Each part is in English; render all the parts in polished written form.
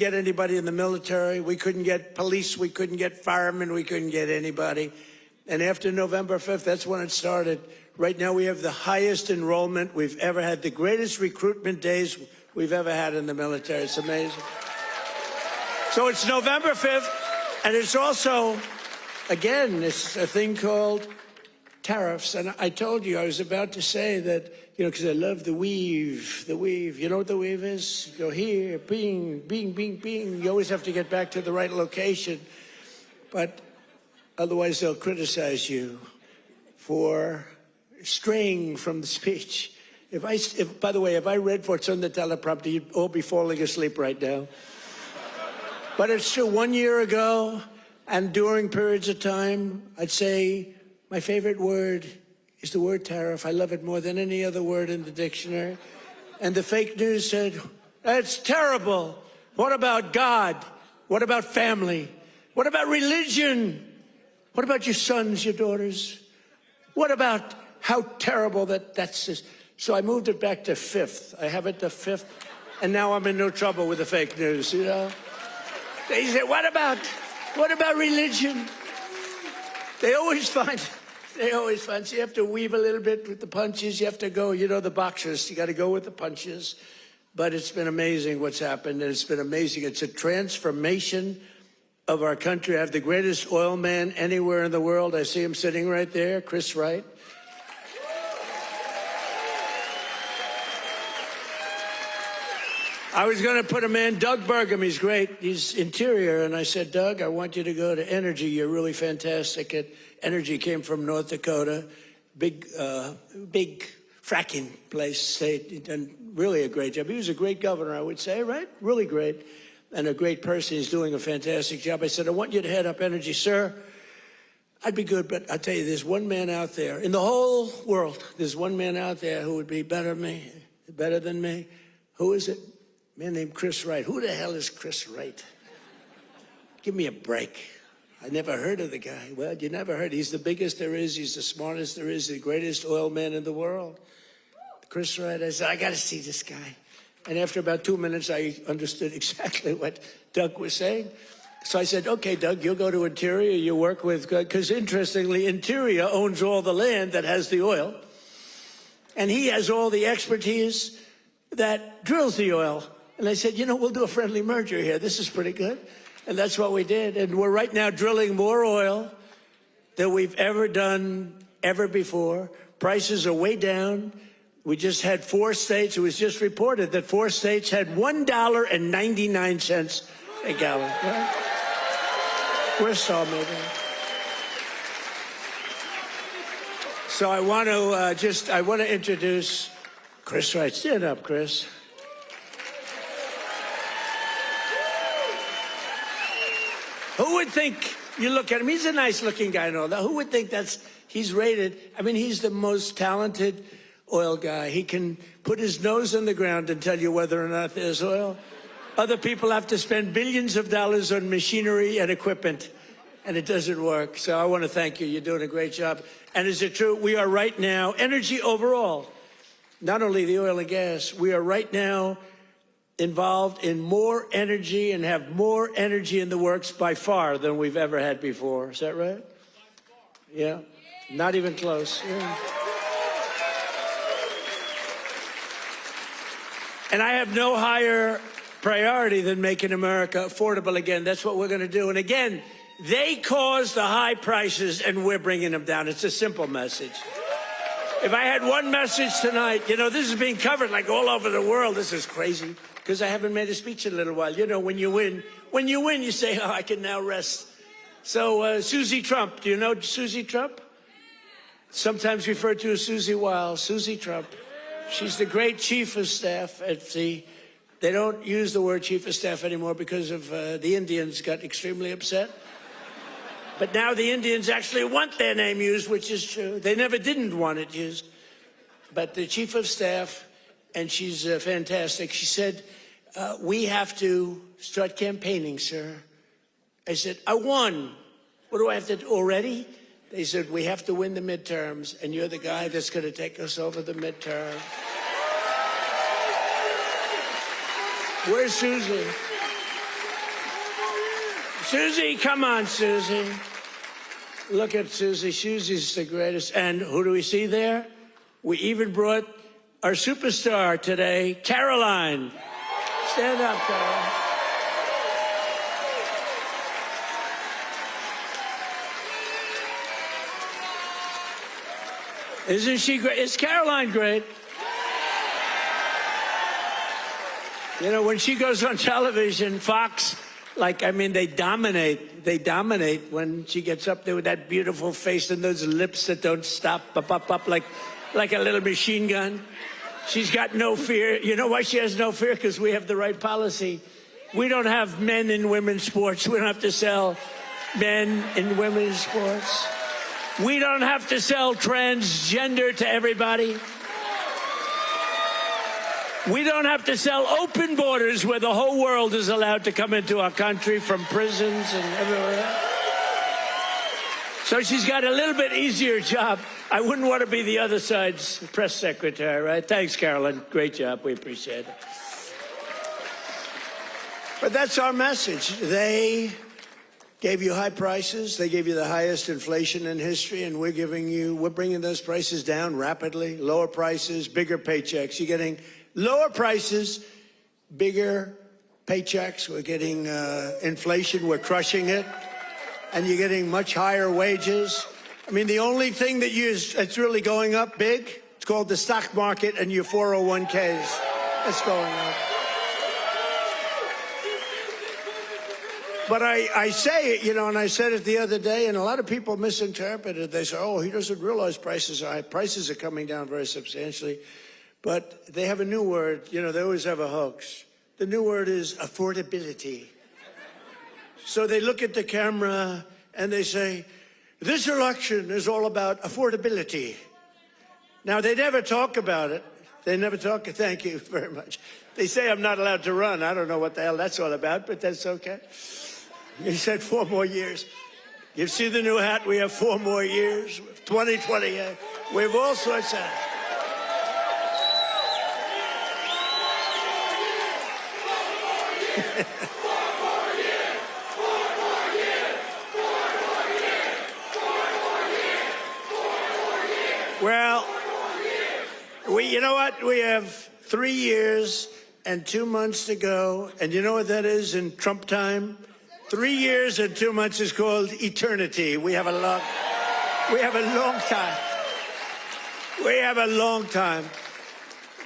get anybody in the military. We couldn't get police. We couldn't get firemen. We couldn't get anybody. And after November 5th, that's when it started. Right now, we have the highest enrollment we've ever had, the greatest recruitment days we've ever had in the military. It's amazing. So it's November 5th, and it's also, again, it's a thing called tariffs. And I told you, I was about to say that, you know, because I love the weave, the weave. You know what the weave is? You go here, bing, bing, bing, bing. You always have to get back to the right location. But otherwise, they'll criticize you for straying from the speech. By the way, if I read what's on the teleprompter, you'd all be falling asleep right now. But it's true, 1 year ago, and during periods of time, I'd say my favorite word is the word tariff. I love it more than any other word in the dictionary. And the fake news said, that's terrible. What about God? What about family? What about religion? What about your sons, your daughters? What about how terrible that's this? So I moved it back to 5th. I have it to 5th, and now I'm in no trouble with the fake news, you know? They say, what about religion? They always find, so you have to weave a little bit with the punches. You have to go, you know, the boxers, you got to go with the punches. But it's been amazing what's happened, and it's been amazing. It's a transformation of our country. I have the greatest oil man anywhere in the world. I see him sitting right there, Chris Wright. I was going to put a man, Doug Burgum, he's great, he's interior, and I said, Doug, I want you to go to Energy. You're really fantastic at Energy. Came from North Dakota, big fracking place, state, done really a great job. He was a great governor, I would say, right? Really great, and a great person. He's doing a fantastic job. I said, I want you to head up Energy. Sir, I'd be good, but I'll tell you, there's one man out there, in the whole world, there's one man out there who would be better than me. Who is it? A man named Chris Wright. Who the hell is Chris Wright? Give me a break. I never heard of the guy. Well, you never heard. He's the biggest there is. He's the smartest there is. The greatest oil man in the world. Chris Wright. I said, I got to see this guy. And after about 2 minutes, I understood exactly what Doug was saying. So I said, okay, Doug, you'll go to Interior. You work with, because interestingly, Interior owns all the land that has the oil. And he has all the expertise that drills the oil. And I said, you know, we'll do a friendly merger here. This is pretty good. And that's what we did. And we're right now drilling more oil than we've ever done ever before. Prices are way down. We just had 4 states. It was just reported that 4 states had $1.99 a gallon. Right? We're so moving. So I want to introduce Chris Wright. Stand up, Chris. Who would think, you look at him, he's a nice-looking guy and all that. Who would think he's rated, I mean, he's the most talented oil guy. He can put his nose in the ground and tell you whether or not there's oil. Other people have to spend billions of dollars on machinery and equipment, and it doesn't work. So I want to thank you. You're doing a great job. And is it true? We are right now, energy overall, not only the oil and gas, we are right now involved in more energy and have more energy in the works by far than we've ever had before. Is that right? Yeah. Not even close. Yeah. And I have no higher priority than making America affordable again. That's what we're going to do. And again, they caused the high prices and we're bringing them down. It's a simple message. If I had one message tonight, you know, this is being covered like all over the world. This is crazy because I haven't made a speech in a little while. You know, when you win, you say, oh, I can now rest. So Susie Trump, do you know Susie Trump? Sometimes referred to as Susie Wiles. Susie Trump. She's the great chief of staff at the, they don't use the word chief of staff anymore because of the Indians got extremely upset. But now the Indians actually want their name used, which is true. They never didn't want it used. But the chief of staff, and she's fantastic, she said, we have to start campaigning, sir. I said, I won. What do I have to do already? They said, we have to win the midterms, and you're the guy that's going to take us over the midterm. Where's Susan? Susie, come on, Susie. Look at Susie. Susie's the greatest. And who do we see there? We even brought our superstar today, Caroline. Stand up, Caroline. Isn't she great? Is Caroline great? You know, when she goes on television, Fox, they dominate. They dominate when she gets up there with that beautiful face and those lips that don't stop, up, like a little machine gun. She's got no fear. You know why she has no fear? Because we have the right policy. We don't have men in women's sports. We don't have to sell men in women's sports. We don't have to sell transgender to everybody. We don't have to sell open borders where the whole world is allowed to come into our country from prisons and everywhere else. So she's got a little bit easier job. I wouldn't want to be the other side's press secretary, right? Thanks, Carolyn. Great job. We appreciate it. But that's our message. They gave you high prices. They gave you the highest inflation in history, and we're bringing those prices down rapidly. Lower prices, bigger paychecks. You're getting lower prices, bigger paychecks. We're getting inflation. We're crushing it. And you're getting much higher wages. I mean, the only thing that's really going up big, it's called the stock market and your 401ks. That's going up. But I say it, and I said it the other day, and a lot of people misinterpret it. They say, oh, he doesn't realize prices are high. Prices are coming down very substantially. But they have a new word. They always have a hoax. The new word is affordability. So they look at the camera and they say, this election is all about affordability. Now, they never talk about it. They never talk. Thank you very much. They say I'm not allowed to run. I don't know what the hell that's all about, but that's okay. He said 4 more years. You see the new hat? We have 4 more years. 2028. We have all sorts of... Well, you know what? We have 3 years and 2 months to go. And you know what that is in Trump time? 3 years and 2 months is called eternity. We have a long time. We have a long time.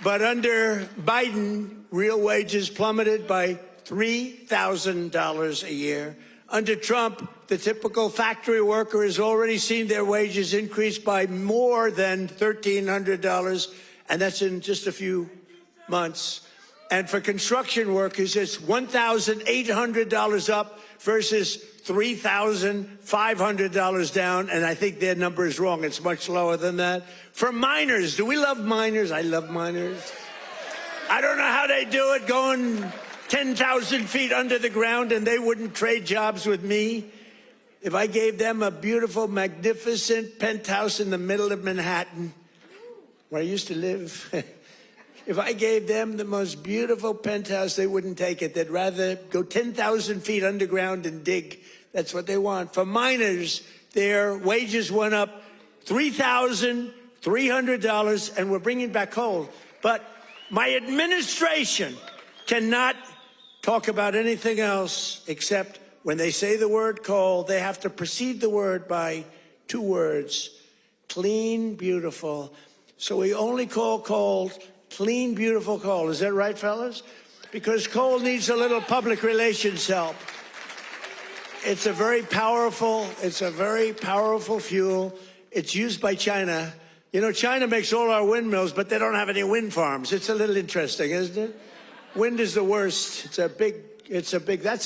But under Biden, real wages plummeted by $3,000 a year. Under Trump, the typical factory worker has already seen their wages increase by more than $1,300, and that's in just a few months. And for construction workers, it's $1,800 up versus $3,500 down, and I think their number is wrong. It's much lower than that. For miners, do we love miners? I love miners. I don't know how they do it, going 10,000 feet under the ground, and they wouldn't trade jobs with me. If I gave them a beautiful, magnificent penthouse in the middle of Manhattan, where I used to live, if I gave them the most beautiful penthouse, they wouldn't take it. They'd rather go 10,000 feet underground and dig. That's what they want. For miners, their wages went up $3,300, and we're bringing back coal. But my administration cannot talk about anything else except when they say the word coal, they have to precede the word by 2 words: clean, beautiful. So we only call coal clean, beautiful coal. Is that right, fellas? Because coal needs a little public relations help. It's a very powerful fuel. It's used by China. China makes all our windmills, but they don't have any wind farms. It's a little interesting, isn't it? Wind is the worst. That's a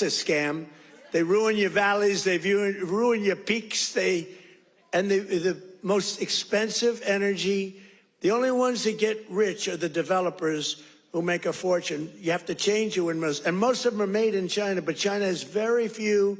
scam. They ruin your valleys. They ruin your peaks. And the most expensive energy, the only ones that get rich are the developers who make a fortune. You have to change your windmills. And most of them are made in China, but China has very few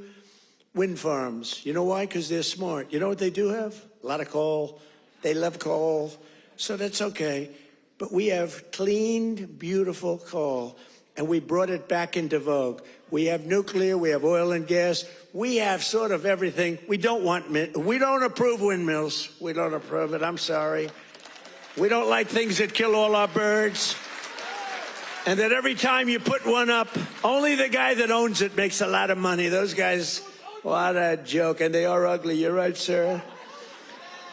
wind farms. You know why? Because they're smart. You know what they do have? A lot of coal. They love coal. So that's okay. But we have clean, beautiful coal. and we brought it back into vogue. We have nuclear, we have oil and gas, we have sort of everything. We don't approve windmills. We don't approve it, I'm sorry. We don't like things that kill all our birds. And that every time you put one up, only the guy that owns it makes a lot of money. Those guys, what a joke. And they are ugly, you're right, sir.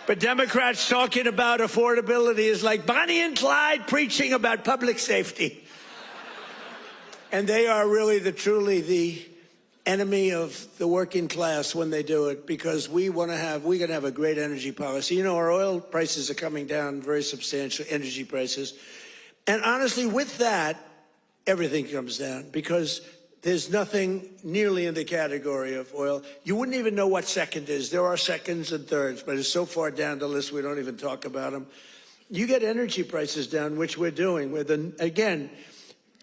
But Democrats talking about affordability is like Bonnie and Clyde preaching about public safety. And they are really truly the enemy of the working class when they do it, because we're going to have a great energy policy. You know, our oil prices are coming down very substantially, energy prices. And honestly, with that, everything comes down, because there's nothing nearly in the category of oil. You wouldn't even know what second is. There are seconds and thirds, but it's so far down the list we don't even talk about them. You get energy prices down, which we're doing. Again,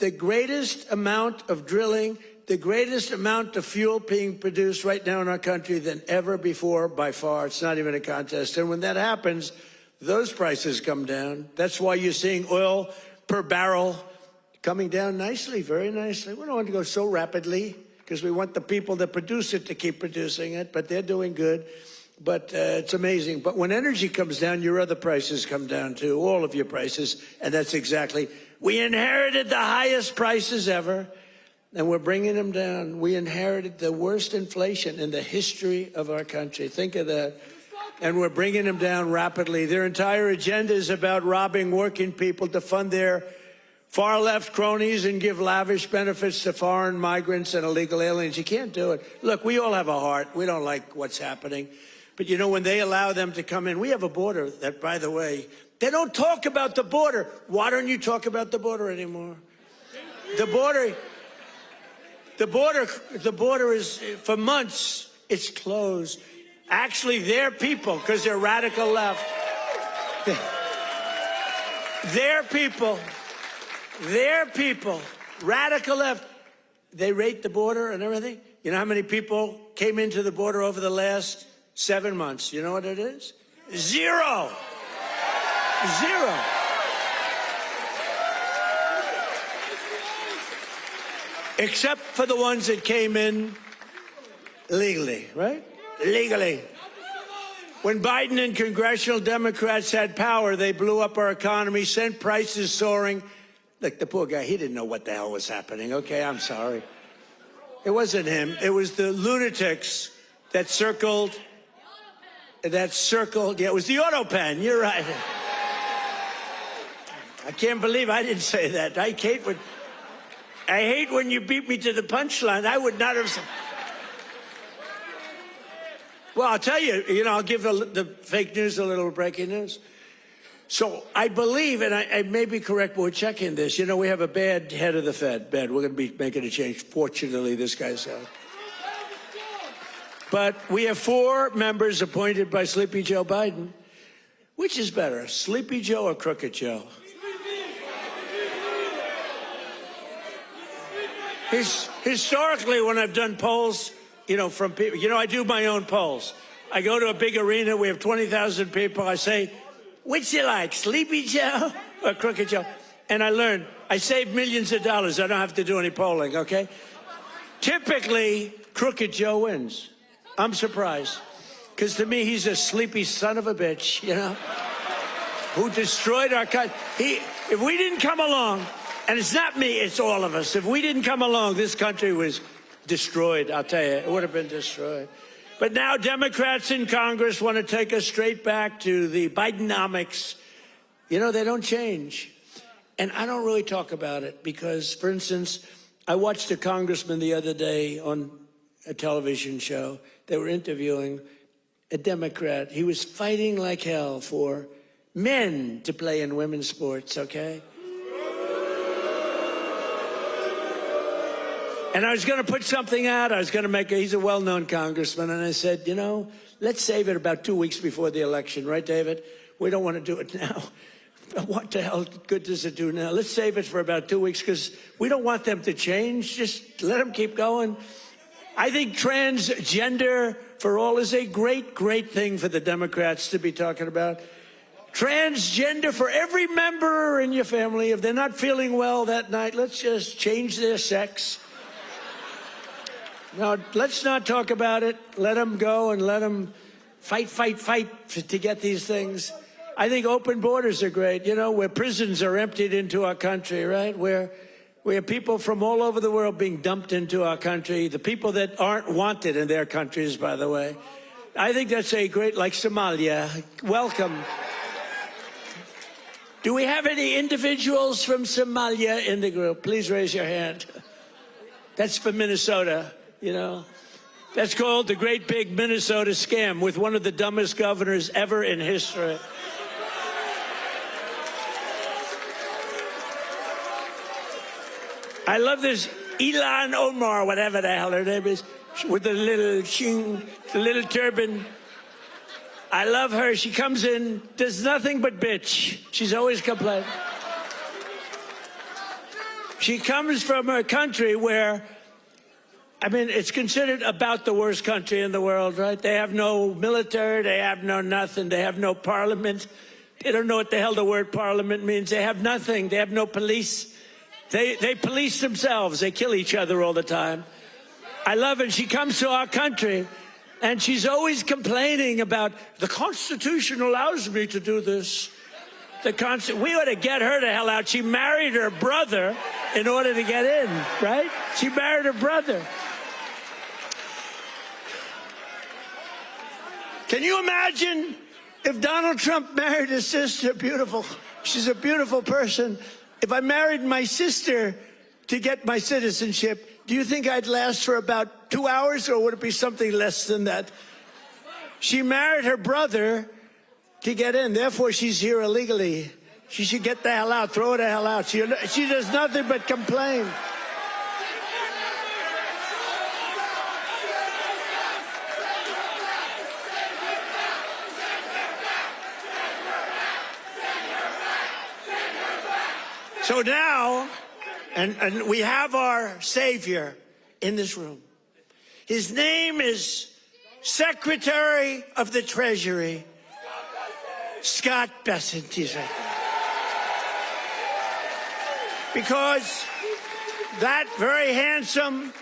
the greatest amount of drilling, the greatest amount of fuel being produced right now in our country than ever before, by far. It's not even a contest. And when that happens, those prices come down. That's why you're seeing oil per barrel coming down nicely, very nicely. We don't want to go so rapidly because we want the people that produce it to keep producing it, but they're doing good. But it's amazing. But when energy comes down, your other prices come down too, all of your prices. And that's exactly, we inherited the highest prices ever, and we're bringing them down. We inherited the worst inflation in the history of our country. Think of that. And we're bringing them down rapidly. Their entire agenda is about robbing working people to fund their far-left cronies and give lavish benefits to foreign migrants and illegal aliens. You can't do it. Look, we all have a heart. We don't like what's happening. But, you know, when they allow them to come in, we have a border that, by the way, they don't talk about the border. Why don't you talk about the border anymore? The border is, for months, it's closed. Actually, their people, because they're radical left, their people, radical left, they rate the border and everything. You know how many people came into the border over the last 7 months? You know what it is? Zero. Zero. Except for the ones that came in legally, right? Legally. When Biden and congressional Democrats had power, they blew up our economy, sent prices soaring. Look, the poor guy, he didn't know what the hell was happening. Okay, I'm sorry. It wasn't him. It was the lunatics that circled. Yeah, it was the auto pen. You're right. I can't believe I didn't say that. I hate when you beat me to the punchline. I would not have said. Well, I'll tell you, I'll give the fake news a little breaking news. So I believe, and I may be correct, but we're checking this. We have a bad head of the Fed. We're going to be making a change. Fortunately, this guy's out. But we have 4 members appointed by Sleepy Joe Biden. Which is better, Sleepy Joe or Crooked Joe? Historically, when I've done polls, from people, I do my own polls. I go to a big arena, we have 20,000 people. I say, which you like, Sleepy Joe or Crooked Joe? And I learned, I save millions of dollars. I don't have to do any polling, okay? Typically, Crooked Joe wins. I'm surprised. Because to me, he's a sleepy son of a bitch, who destroyed our country. If we didn't come along, and it's not me, it's all of us. If we didn't come along, this country was destroyed, I'll tell you. It would have been destroyed. But now Democrats in Congress want to take us straight back to the Bidenomics. They don't change. And I don't really talk about it because, for instance, I watched a congressman the other day on a television show. They were interviewing a Democrat. He was fighting like hell for men to play in women's sports, okay? And I was going to put something out. I was going to he's a well-known congressman. And I said, let's save it about 2 weeks before the election. Right, David? We don't want to do it now. What the hell good does it do now? Let's save it for about 2 weeks because we don't want them to change. Just let them keep going. I think transgender for all is a great, great thing for the Democrats to be talking about. Transgender for every member in your family. If they're not feeling well that night, let's just change their sex. Now, let's not talk about it. Let them go and let them fight to get these things. I think open borders are great, you know, where prisons are emptied into our country, right? Where people from all over the world being dumped into our country, the people that aren't wanted in their countries, by the way. I think that's a great, like Somalia. Welcome. Do we have any individuals from Somalia in the group? Please raise your hand. That's for Minnesota, you know. That's called the Great Big Minnesota Scam with one of the dumbest governors ever in history. I love this Ilan Omar, whatever the hell her name is, with the little turban. I love her. She comes in, does nothing but bitch. She's always complaining. She comes from a country where, I mean, it's considered about the worst country in the world, right? They have no military, they have no nothing, they have no parliament. They don't know what the hell the word parliament means. They have nothing, they have no police. They police themselves. They kill each other all the time. I love it. She comes to our country, and she's always complaining about, the Constitution allows me to do this. We ought to get her the hell out. She married her brother in order to get in, right? She married her brother. Can you imagine if Donald Trump married his sister? Beautiful. She's a beautiful person. If I married my sister to get my citizenship, do you think I'd last for about 2 hours, or would it be something less than that? She married her brother to get in. Therefore, she's here illegally. She should get the hell out. Throw her the hell out. She does nothing but complain. So now, and we have our savior in this room. His name is Secretary of the Treasury, Scott Bessent. He's right there. Because that very handsome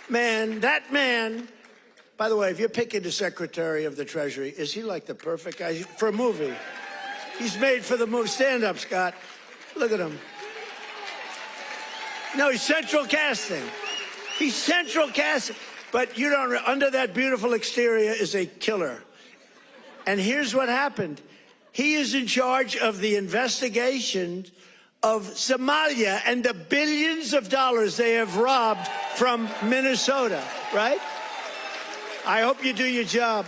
man, by the way, if you're picking the Secretary of the Treasury, is he like the perfect guy for a movie? He's made for the movie. Stand up, Scott. Look at him. No, he's central casting. He's central casting. But you don't, under that beautiful exterior is a killer. And here's what happened. He is in charge of the investigation of Somalia and the billions of dollars they have robbed from Minnesota, right? I hope you do your job.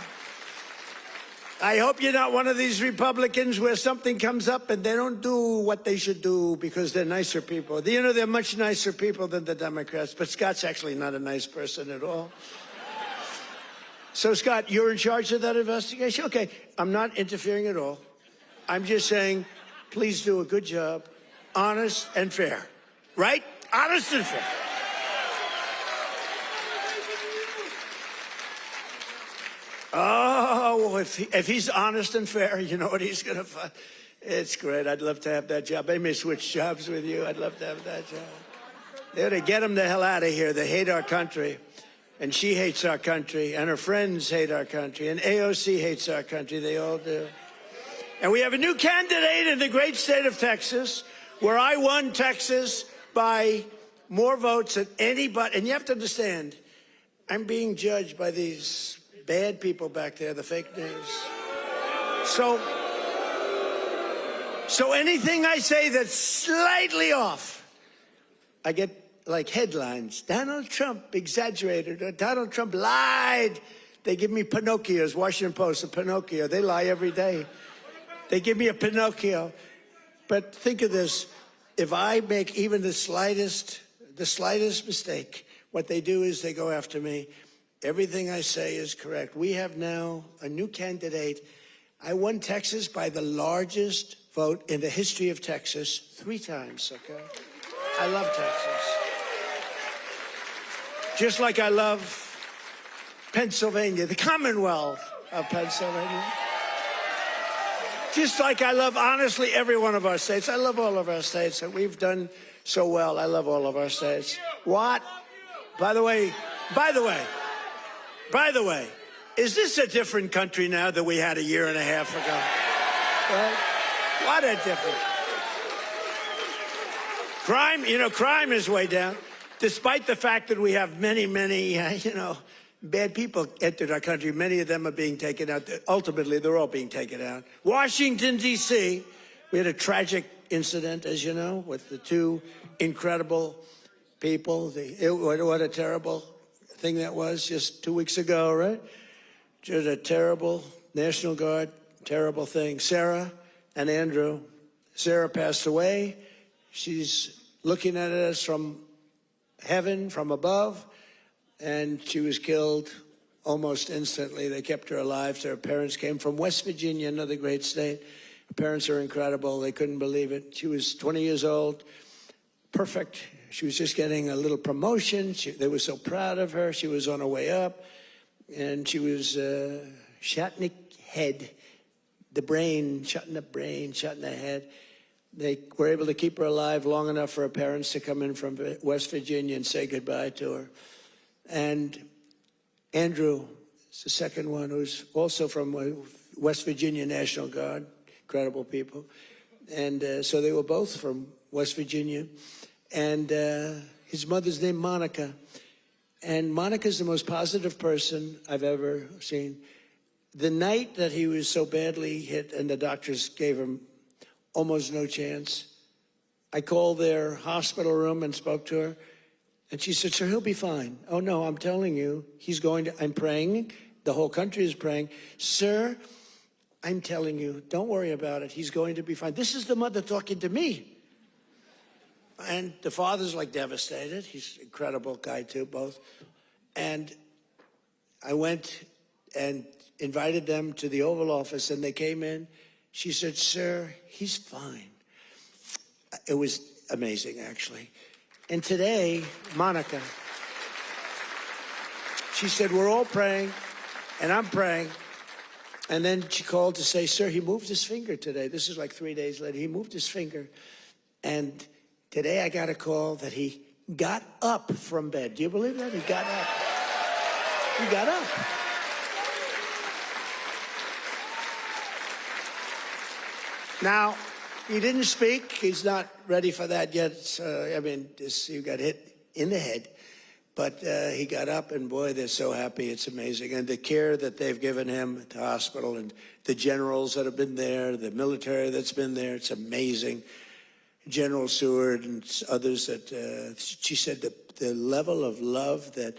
I hope you're not one of these Republicans where something comes up and they don't do what they should do because they're nicer people. You know, they're much nicer people than the Democrats, but Scott's actually not a nice person at all. So, Scott, you're in charge of that investigation? Okay, I'm not interfering at all. I'm just saying, please do a good job, honest and fair, right? Honest and fair. Oh, if he's honest and fair, you know what he's going to find? It's great. I'd love to have that job. I may switch jobs with you. I'd love to have that job. They ought to get him the hell out of here. They hate our country. And she hates our country. And her friends hate our country. And AOC hates our country. They all do. And we have a new candidate in the great state of Texas, where I won Texas by more votes than anybody. And you have to understand, I'm being judged by these bad people back there, the fake news. So anything I say that's slightly off, I get like headlines. Donald Trump exaggerated, or Donald Trump lied. They give me Pinocchios, Washington Post, a Pinocchio. They lie every day. They give me a Pinocchio. But think of this. If I make even the slightest mistake, what they do is they go after me. Everything I say is correct. We have now a new candidate. I won Texas by the largest vote in the history of Texas 3 times, okay? I love Texas. Just like I love Pennsylvania, the Commonwealth of Pennsylvania. Just like I love, honestly, every one of our states. I love all of our states, and we've done so well. I love all of our states. What? By the way, is this a different country now than we had a year and a half ago? Right? What a difference. Crime is way down, despite the fact that we have many, bad people entered our country. Many of them are being taken out. Ultimately, they're all being taken out. Washington, D.C., we had a tragic incident, as you know, with the two incredible people. What a terrible thing that was just 2 weeks ago, right? Just a terrible National Guard, terrible thing. Sarah and Andrew. Sarah passed away. She's looking at us from heaven, from above. And she was killed almost instantly. They kept her alive. Her parents came from West Virginia, another great state. Her parents are incredible. They couldn't believe it. She was 20 years old, perfect. She was just getting a little promotion. They were so proud of her. She was on her way up. And she was shot in the head, the brain, shot in the brain, shot in the head. They were able to keep her alive long enough for her parents to come in from West Virginia and say goodbye to her. And Andrew is the second one, who's also from West Virginia National Guard, incredible people. And so they were both from West Virginia. And his mother's named Monica. And Monica's the most positive person I've ever seen. The night that he was so badly hit and the doctors gave him almost no chance, I called their hospital room and spoke to her. And she said, sir, he'll be fine. Oh, no, I'm telling you, I'm praying. The whole country is praying. Sir, I'm telling you, don't worry about it. He's going to be fine. This is the mother talking to me. And the father's like devastated. He's an incredible guy, too, both. And I went and invited them to the Oval Office, and they came in. She said, sir, he's fine. It was amazing, actually. And today, Monica, she said, we're all praying, and I'm praying. And then she called to say, sir, he moved his finger today. This is like 3 days later. He moved his finger. And today I got a call that he got up from bed. Do you believe that? He got up. He got up. Now, he didn't speak. He's not ready for that yet. He got hit in the head. But he got up, and boy, they're so happy. It's amazing. And the care that they've given him at the hospital, and the generals that have been there, the military that's been there, it's amazing. General Seward and others that she said the level of love that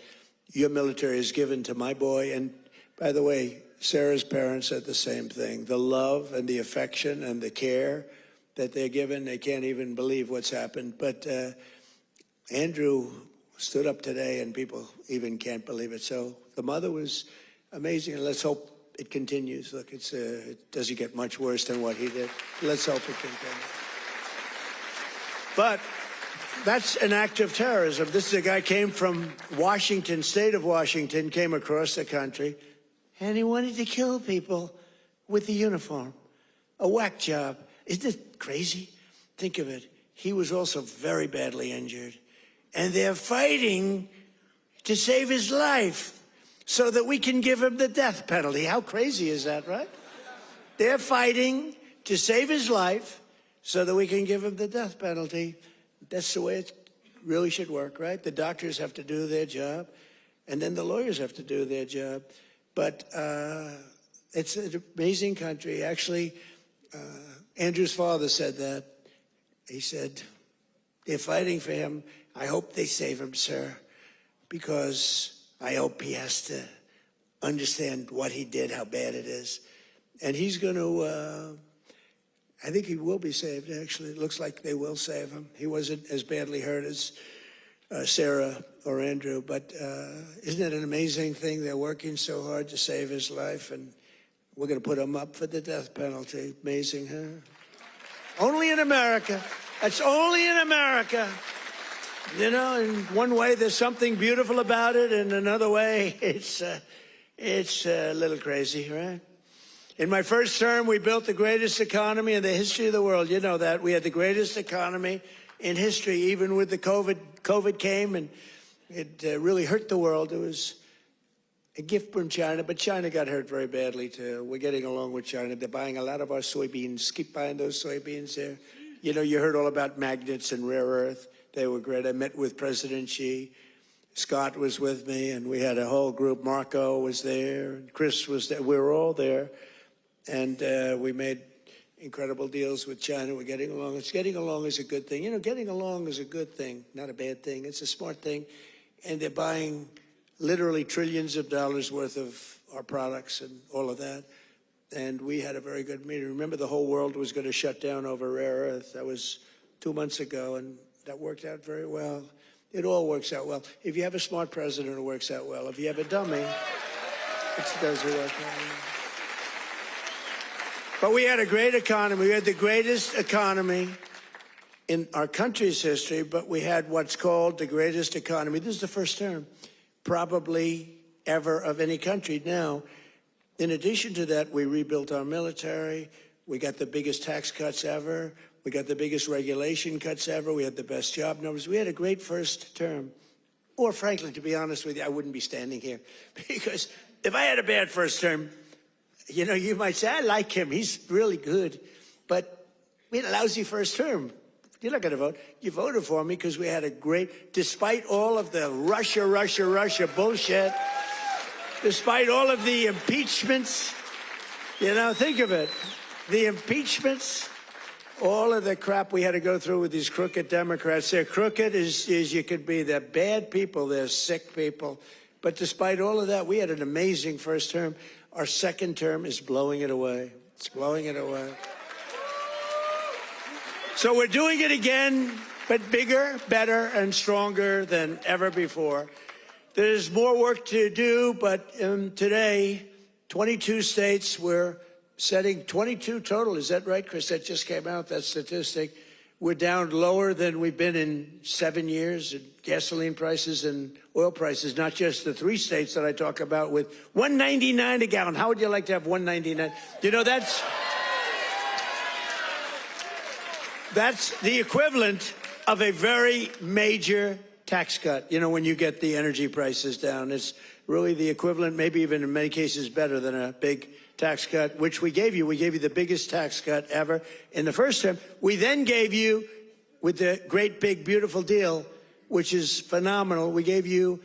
your military has given to my boy. And by the way, Sarah's parents said the same thing. The love and the affection and the care that they're given, they can't even believe what's happened. But Andrew stood up today, and people even can't believe it. So the mother was amazing, and let's hope it continues. Look, it doesn't get much worse than what he did. Let's hope it continues. But that's an act of terrorism. This is a guy came from Washington, state of Washington, came across the country, and he wanted to kill people with the uniform. A whack job. Isn't it crazy? Think of it. He was also very badly injured. And they're fighting to save his life so that we can give him the death penalty. How crazy is that, right? They're fighting to save his life so that we can give him the death penalty. That's the way it really should work, right? The doctors have to do their job, and then the lawyers have to do their job. But it's an amazing country. Actually, Andrew's father said that. He said, they're fighting for him. I hope they save him, sir, because I hope he has to understand what he did, how bad it is. And he's going to, I think he will be saved, actually. It looks like they will save him. He wasn't as badly hurt as Sarah or Andrew, but isn't it an amazing thing? They're working so hard to save his life, and we're going to put him up for the death penalty. Amazing, huh? Only in America. That's only in America. You know, in one way, there's something beautiful about it. In another way, it's a little crazy, right? In my first term, we built the greatest economy in the history of the world. You know that. We had the greatest economy in history, even with the COVID. COVID came, and it really hurt the world. It was a gift from China, but China got hurt very badly, too. We're getting along with China. They're buying a lot of our soybeans. Keep buying those soybeans there. You know, you heard all about magnets and rare earth. They were great. I met with President Xi. Scott was with me, and we had a whole group. Marco was there, and Chris was there. We were all there. And we made incredible deals with China. We're getting along. Getting along is a good thing. You know, getting along is a good thing, not a bad thing. It's a smart thing. And they're buying literally trillions of dollars worth of our products and all of that. And we had a very good meeting. Remember, the whole world was going to shut down over rare earth. That was 2 months ago, and that worked out very well. It all works out well. If you have a smart president, it works out well. If you have a dummy, it doesn't work out well. But we had a great economy. We had the greatest economy in our country's history, but we had what's called the greatest economy. This is the first term, probably ever, of any country. Now, in addition to that, we rebuilt our military. We got the biggest tax cuts ever. We got the biggest regulation cuts ever. We had the best job numbers. We had a great first term. Or frankly, to be honest with you, I wouldn't be standing here. Because if I had a bad first term, you know, you might say, I like him. He's really good. But we had a lousy first term. You're not going to vote. You voted for me because we had a great, despite all of the Russia bullshit, despite all of the impeachments, you know, think of it. The impeachments, all of the crap we had to go through with these crooked Democrats. They're crooked as you could be. They're bad people. They're sick people. But despite all of that, we had an amazing first term. Our second term is blowing it away. It's blowing it away. So we're doing it again, but bigger, better, and stronger than ever before. There's more work to do, but today, 22 states, we're setting 22 total. Is that right, Chris? That just came out, that statistic. We're down lower than we've been in 7 years in gasoline prices and oil prices, not just the 3 states that I talk about with $1.99 a gallon. How would you like to have $1.99? You know, that's the equivalent of a very major tax cut. You know, when you get the energy prices down, it's really the equivalent, maybe even in many cases better than a big tax cut, which we gave you. We gave you the biggest tax cut ever in the first term. We then gave you, with the great, big, beautiful deal, which is phenomenal, we gave you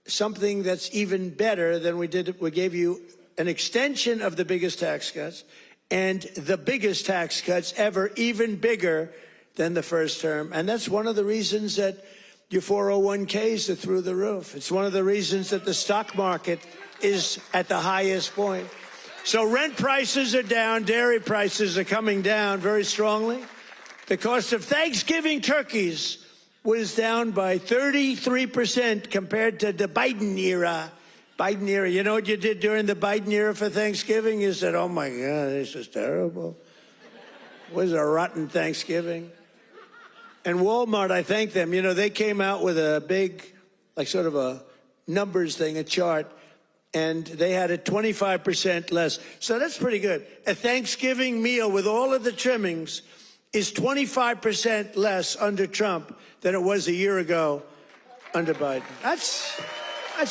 something that's even better than we did. We gave you an extension of the biggest tax cuts and the biggest tax cuts ever, even bigger than the first term. And that's one of the reasons that your 401ks are through the roof. It's one of the reasons that the stock market is at the highest point. So rent prices are down, dairy prices are coming down very strongly. The cost of Thanksgiving turkeys was down by 33% compared to the Biden era. Biden era, you know what you did during the Biden era for Thanksgiving? You said, oh my God, this is terrible. It was a rotten Thanksgiving. And Walmart, I thank them. You know, they came out with a big, like sort of a numbers thing, a chart, and they had it 25% less. So that's pretty good. A Thanksgiving meal with all of the trimmings is 25% less under Trump than it was a year ago under Biden. That's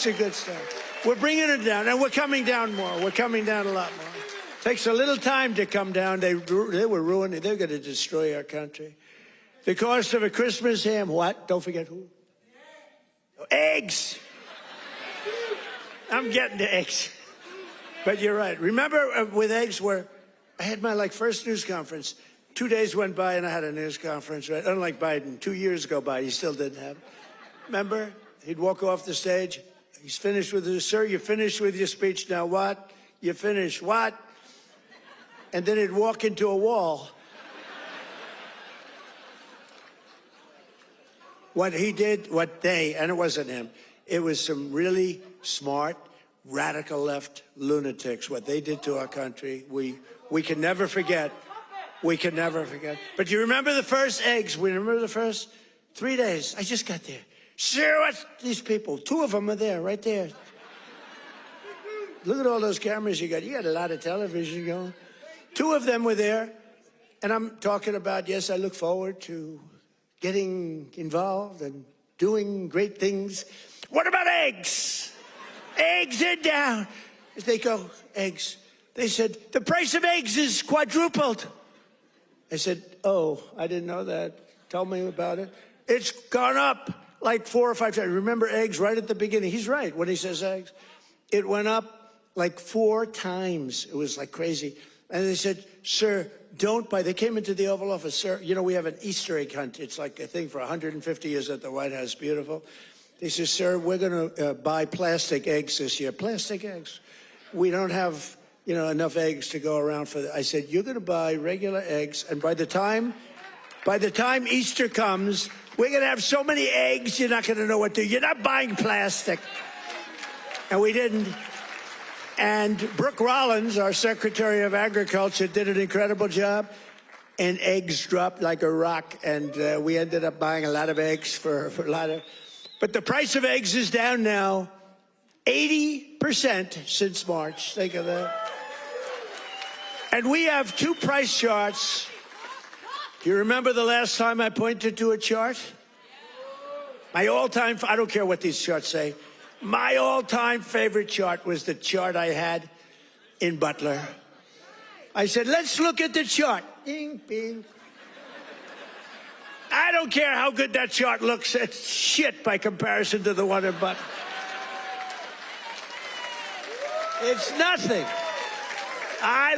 a good start. We're bringing it down, and we're coming down more. We're coming down a lot more. Takes a little time to come down. They were ruining. They're going to destroy our country. The cost of a Christmas ham, what? Don't forget who? Eggs. I'm getting to eggs. But you're right. Remember with eggs where I had my first news conference. 2 days went by and I had a news conference, right? Unlike Biden, 2 years go by, he still didn't have it. Remember? He'd walk off the stage. He's finished with his, sir, you finished with your speech. Now what? You finished what? And then he'd walk into a wall. What he did, and it wasn't him, it was some really smart, radical left lunatics. What they did to our country, we can never forget. We can never forget. But you remember the first eggs? We remember the first 3 days. I just got there. Sure, what's these people? 2 of them are there, right there. Look at all those cameras you got. You got a lot of television going. 2 of them were there. And I'm talking about, yes, I look forward to getting involved and doing great things. What about eggs? Eggs are down. They go, eggs. They said, the price of eggs is quadrupled. I said, oh, I didn't know that. Tell me about it. It's gone up like 4 or 5 times. Remember eggs right at the beginning? He's right when he says eggs. It went up like 4 times. It was like crazy. And they said, sir, don't buy. They came into the Oval Office. Sir, you know, we have an Easter egg hunt. It's like a thing for 150 years at the White House. Beautiful. They said, sir, we're going to buy plastic eggs this year. Plastic eggs. We don't have, you know, enough eggs to go around for that. I said, you're going to buy regular eggs. And by the time Easter comes, we're going to have so many eggs, you're not going to know what to do. You're not buying plastic. And we didn't. And Brooke Rollins, our Secretary of Agriculture, did an incredible job. And eggs dropped like a rock. And we ended up buying a lot of eggs for a lot of... But the price of eggs is down now 80% since March. Think of that. And we have 2 price charts. Do you remember the last time I pointed to a chart? My all-time... I don't care what these charts say. My all-time favorite chart was the chart I had in Butler. I said, let's look at the chart. Bing, bing. I don't care how good that chart looks. It's shit by comparison to the one in Butler. It's nothing. I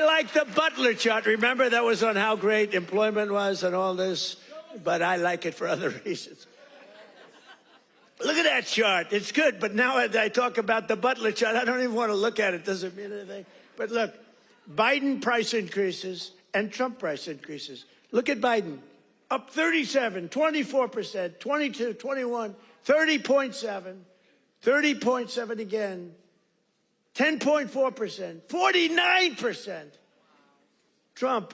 like the Butler chart. Remember, that was on how great employment was and all this. But I like it for other reasons. Look at that chart. It's good, but now I talk about the Butler chart, I don't even want to look at it. It doesn't mean anything. But look, Biden price increases and Trump price increases. Look at Biden. Up 37, 24%, 22, 21, 30.7, 30.7 again, 10.4%, 49%. Trump,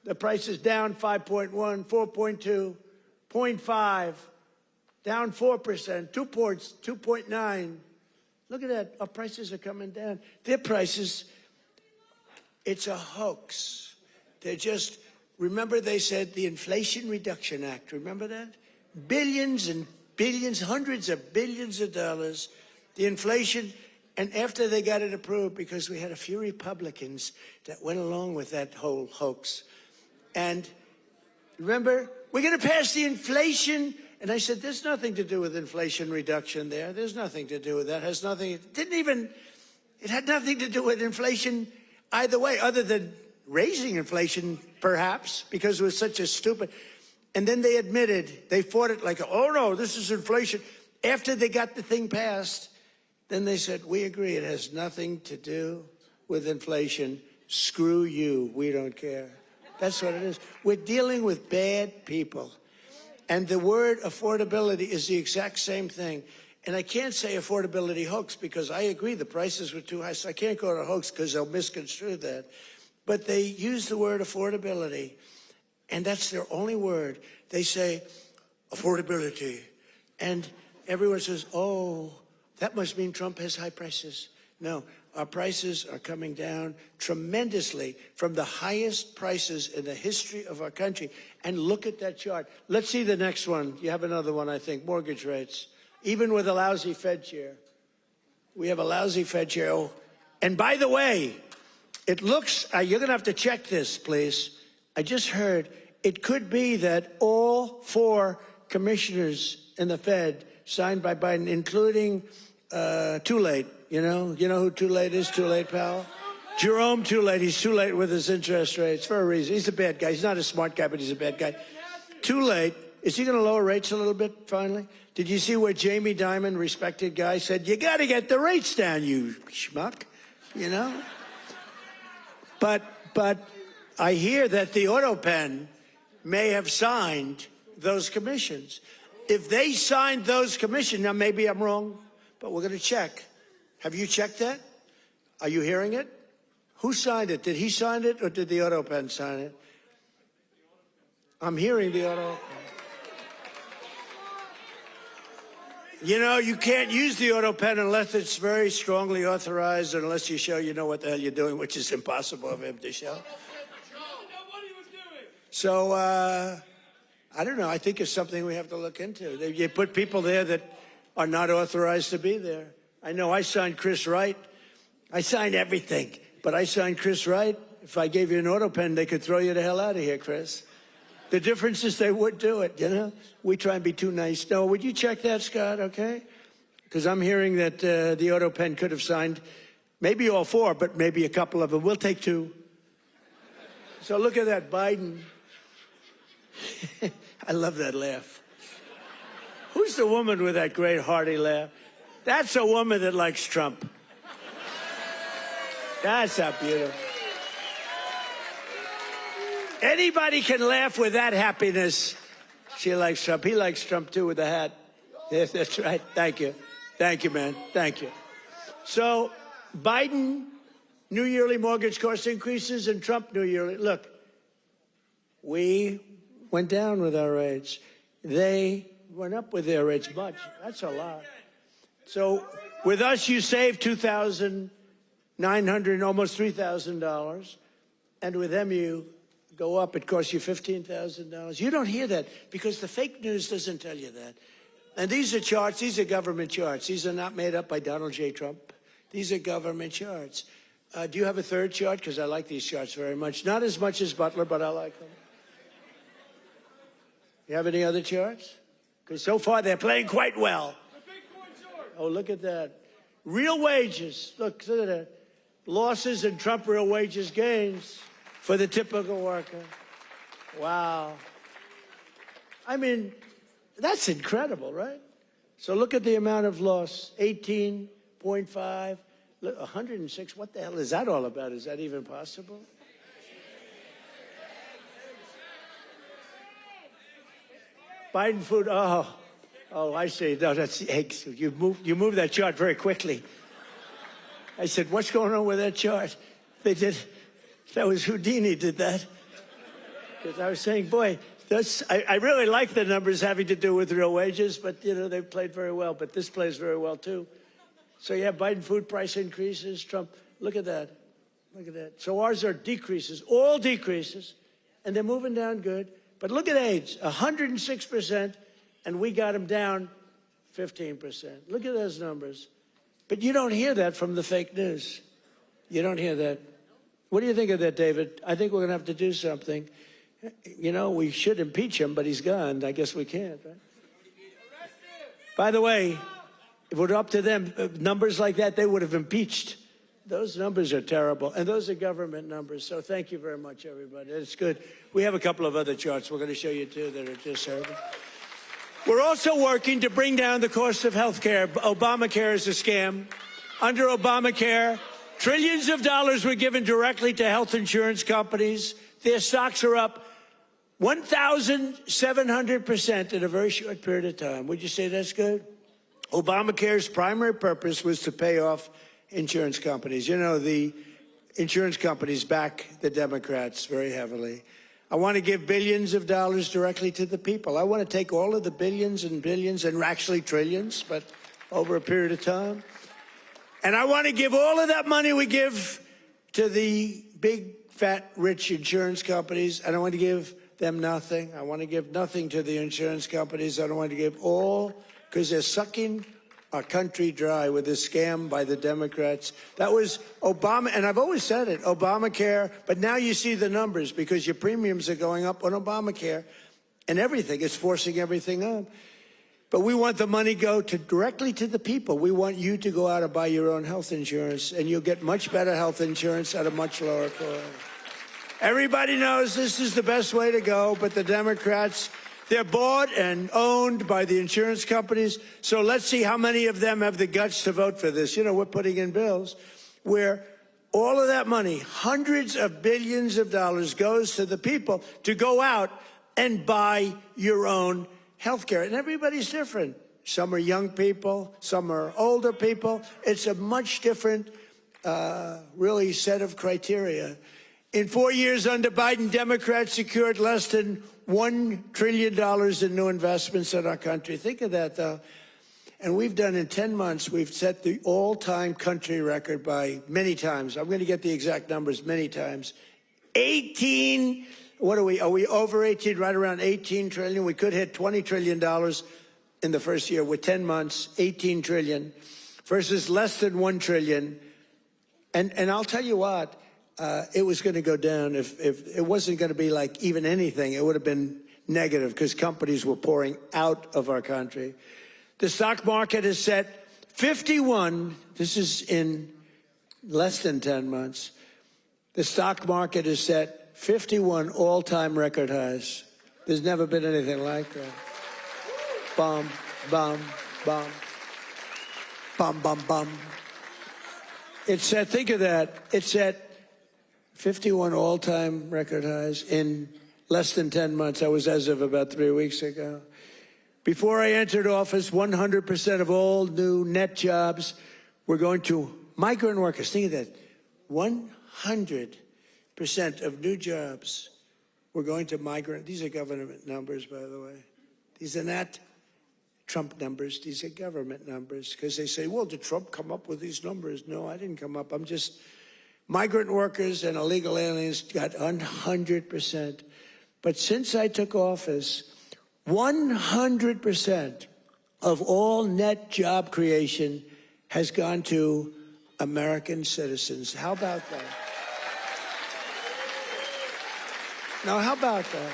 the price is down 5.1, 4.2, 0.5. Down 4%, 2 points, 2.9. Look at that. Our prices are coming down. Their prices, it's a hoax. They're just, remember they said the Inflation Reduction Act. Remember that? Billions and billions, hundreds of billions of dollars. The inflation, and after they got it approved, because we had a few Republicans that went along with that whole hoax. And remember, we're going to pass the inflation. And I said, there's nothing to do with inflation reduction there. There's nothing to do with that. It has nothing, it had nothing to do with inflation either way, other than raising inflation, perhaps, because it was such a stupid. And then they admitted, they fought it like, oh no, this is inflation. After they got the thing passed, then they said, we agree, it has nothing to do with inflation. Screw you, we don't care. That's what it is. We're dealing with bad people. And the word affordability is the exact same thing. And I can't say affordability hoax because I agree the prices were too high, so I can't go to hoax because they'll misconstrue that. But they use the word affordability, and that's their only word. They say affordability, and everyone says, oh, that must mean Trump has high prices. No, our prices are coming down tremendously from the highest prices in the history of our country. And look at that chart. Let's see the next one. You have another one, I think, mortgage rates. Even with a lousy Fed chair. We have a lousy Fed chair. Oh, and by the way, it looks, you're going to have to check this, please. I just heard it could be that all 4 commissioners in the Fed signed by Biden, including Too Late. You know who Too Late is? Too Late Powell? Jerome Too Late. He's too late with his interest rates for a reason. He's a bad guy. He's not a smart guy, but he's a bad guy. Too Late. Is he going to lower rates a little bit finally? Did you see where Jamie Dimon, respected guy, said, you got to get the rates down, you schmuck, you know? But I hear that the auto pen may have signed those commissions. If they signed those commissions, now maybe I'm wrong, but we're going to check. Have you checked that? Are you hearing it? Who signed it? Did he sign it or did the auto pen sign it? I'm hearing the auto pen. You know, you can't use the auto pen unless it's very strongly authorized, unless you show you know what the hell you're doing, which is impossible of him to show. So, I don't know. I think it's something we have to look into. You put people there that are not authorized to be there. I know I signed Chris Wright. I signed everything, but I signed Chris Wright. If I gave you an auto pen, they could throw you the hell out of here, Chris. The difference is they would do it, you know? We try and be too nice. No, would you check that, Scott, okay? Because I'm hearing that the auto pen could have signed maybe all four, but maybe a couple of them. We'll take two. So look at that, Biden. I love that laugh. Who's the woman with that great hearty laugh? That's a woman that likes Trump. That's not beautiful. Anybody can laugh with that happiness. She likes Trump. He likes Trump, too, with the hat. Yes, that's right. Thank you. Thank you, man. Thank you. So, Biden, new yearly mortgage cost increases, and Trump, new yearly. Look, we went down with our rates. They went up with their rates much. That's a lot. So, with us, you save $2,900, almost $3,000. And with them, you go up, it costs you $15,000. You don't hear that because the fake news doesn't tell you that. And these are charts. These are government charts. These are not made up by Donald J. Trump. These are government charts. Do you have a third chart? Because I like these charts very much. Not as much as Butler, but I like them. You have any other charts? Because so far they're playing quite well. Oh, look at that. Real wages. Look at that. Losses and Trump real wages gains for the typical worker. Wow. I mean, that's incredible, right? So look at the amount of loss, 18.5, 106. What the hell is that all about? Is that even possible? Biden food, oh, I see. No, that's eggs. You moved that chart very quickly. I said, what's going on with that chart? They did. That was Houdini did that. Because I was saying, boy, I really like the numbers having to do with real wages, but, you know, they played very well. But this plays very well, too. So you have Biden food price increases, Trump. Look at that. Look at that. So ours are decreases, all decreases, and they're moving down good. But look at AIDS, 106%, and we got them down 15%. Look at those numbers. But you don't hear that from the fake news. You don't hear that. What do you think of that, David? I think we're going to have to do something. You know, we should impeach him, but he's gone. I guess we can't, right? By the way, if it were up to them, numbers like that, they would have impeached. Those numbers are terrible, and those are government numbers. So thank you very much, everybody. It's good. We have a couple of other charts we're going to show you, too, that are just terrible. We're also working to bring down the cost of health care. Obamacare is a scam. Under Obamacare, trillions of dollars were given directly to health insurance companies. Their stocks are up 1,700% in a very short period of time. Would you say that's good? Obamacare's primary purpose was to pay off insurance companies. You know, the insurance companies back the Democrats very heavily. I want to give billions of dollars directly to the people. I want to take all of the billions and billions, and actually trillions, but over a period of time. And I want to give all of that money we give to the big, fat, rich insurance companies. I don't want to give them nothing. I want to give nothing to the insurance companies. I don't want to give all, because they're sucking our country dry with this scam by the Democrats. That was Obama, and I've always said it, Obamacare, but now you see the numbers because your premiums are going up on Obamacare and everything. It's forcing everything up. But we want the money go directly to the people. We want you to go out and buy your own health insurance, and you'll get much better health insurance at a much lower cost. Everybody knows this is the best way to go, but the Democrats, they're bought and owned by the insurance companies. So let's see how many of them have the guts to vote for this. You know, we're putting in bills where all of that money, hundreds of billions of dollars, goes to the people to go out and buy your own health care. And everybody's different. Some are young people, some are older people. It's a much different, really, set of criteria. In 4 years under Biden, Democrats secured less than $1 trillion in new investments in our country. Think of that, though. And we've done in 10 months, we've set the all-time country record by many times. I'm going to get the exact numbers many times. 18, what are we over 18, right around 18 trillion? We could hit $20 trillion in the first year with 10 months, 18 trillion versus less than 1 trillion. And I'll tell you what, it was going to go down if it wasn't going to be like even anything. It would have been negative because companies were pouring out of our country. The stock market is set 51. This is in less than 10 months. The stock market is set 51 all-time record highs. There's never been anything like that. Bum, bum, bum. Bum, bum, bum. It's set, think of that. It's set 51 all-time record highs in less than 10 months. That was as of about 3 weeks ago. Before I entered office, 100% of all new net jobs were going to migrant workers. Think of that. 100% of new jobs were going to migrant. These are government numbers, by the way. These are not Trump numbers. These are government numbers. Because they say, well, did Trump come up with these numbers? No, I didn't come up. I'm just migrant workers and illegal aliens got 100%. But since I took office, 100% of all net job creation has gone to American citizens. How about that? Now, how about that?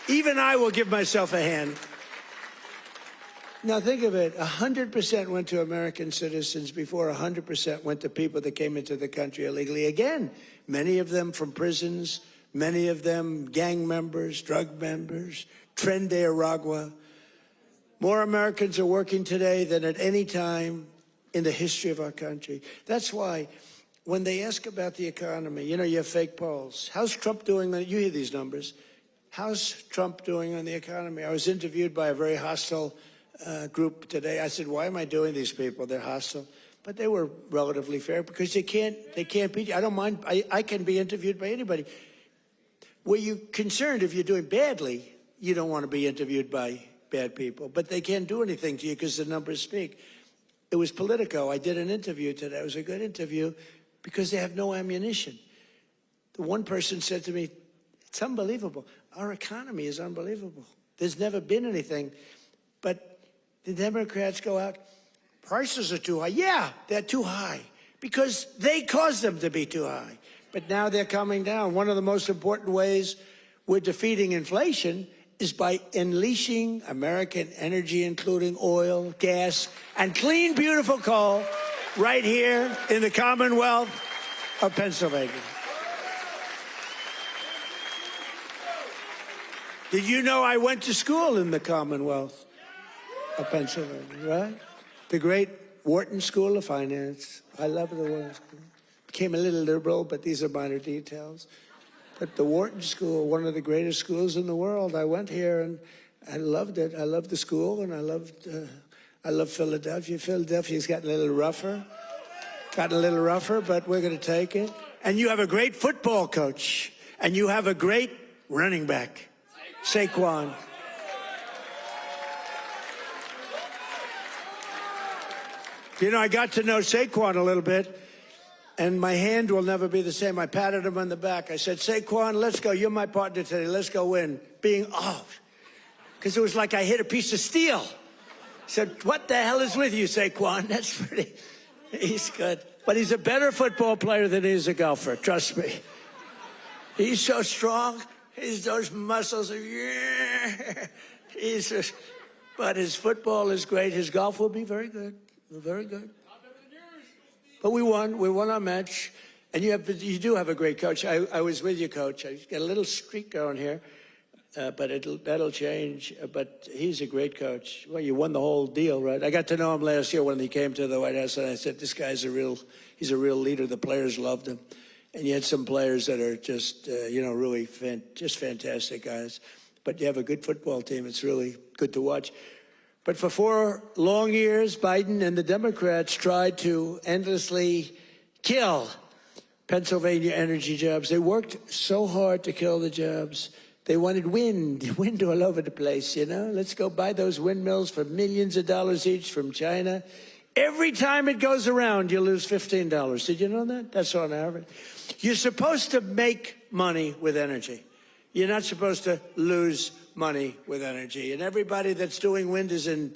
Even I will give myself a hand. Now, think of it. 100% went to American citizens before 100% went to people that came into the country illegally. Again, many of them from prisons, many of them gang members, drug members, Tren de Aragua. More Americans are working today than at any time in the history of our country. That's why when they ask about the economy, you know, you have fake polls. How's Trump doing? You hear these numbers. How's Trump doing on the economy? I was interviewed by a very hostile group today. I said, why am I doing these people? They're hostile. But they were relatively fair because they can't beat you. I don't mind. I can be interviewed by anybody. Were you concerned if you're doing badly? You don't want to be interviewed by bad people, but they can't do anything to you because the numbers speak. It was Politico. I did an interview today. It was a good interview because they have no ammunition. The one person said to me, it's unbelievable. Our economy is unbelievable. There's never been anything. But the Democrats go out, prices are too high. Yeah, they're too high because they caused them to be too high. But now they're coming down. One of the most important ways we're defeating inflation is by unleashing American energy, including oil, gas, and clean, beautiful coal right here in the Commonwealth of Pennsylvania. Did you know I went to school in the Commonwealth of Pennsylvania, right? The great Wharton School of Finance. I love the Wharton School. Became a little liberal, but these are minor details. But the Wharton School, one of the greatest schools in the world, I went here and I loved it. I loved the school and I love Philadelphia. Philadelphia's gotten a little rougher, but we're going to take it. And you have a great football coach and you have a great running back, Saquon. You know, I got to know Saquon a little bit. And my hand will never be the same. I patted him on the back. I said, Saquon, let's go. You're my partner today. Let's go win. Being off. Because it was like I hit a piece of steel. I said, what the hell is with you, Saquon? That's pretty. He's good. But he's a better football player than he is a golfer. Trust me. He's so strong. Those muscles are, yeah. But his football is great. His golf will be very good. Very good. But we won our match, and you do have a great coach. I was with you, Coach. I got a little streak going here, but that'll change. But he's a great coach. Well, you won the whole deal, right? I got to know him last year when he came to the White House, and I said, this guy's he's a real leader. The players loved him, and you had some players that are just, really just fantastic guys. But you have a good football team. It's really good to watch. But for 4 long years, Biden and the Democrats tried to endlessly kill Pennsylvania energy jobs. They worked so hard to kill the jobs. They wanted wind all over the place, you know? Let's go buy those windmills for millions of dollars each from China. Every time it goes around, you lose $15. Did you know that? That's on average. You're supposed to make money with energy. You're not supposed to lose money with energy. And everybody that's doing wind is in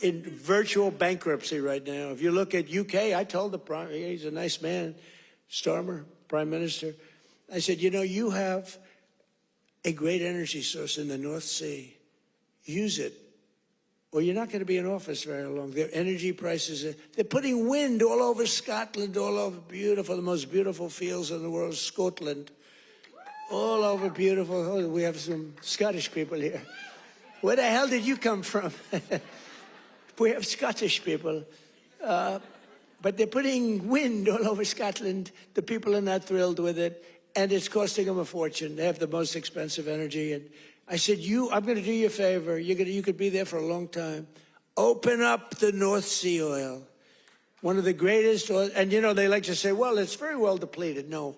virtual bankruptcy right now. If you look at UK, I told the prime, he's a nice man, Starmer, Prime Minister. I said, you know, you have a great energy source in the North Sea. Use it, or you're not going to be in office very long. Their energy prices, they're putting wind all over Scotland, all over beautiful, the most beautiful fields in the world, Scotland. All over beautiful. Oh, we have some Scottish people here. Where the hell did you come from? We have Scottish people. But they're putting wind all over Scotland. The people are not thrilled with it. And it's costing them a fortune. They have the most expensive energy. And I said, I'm going to do you a favor. You could be there for a long time. Open up the North Sea oil. One of the greatest oil. And, you know, they like to say, well, it's very well depleted. No,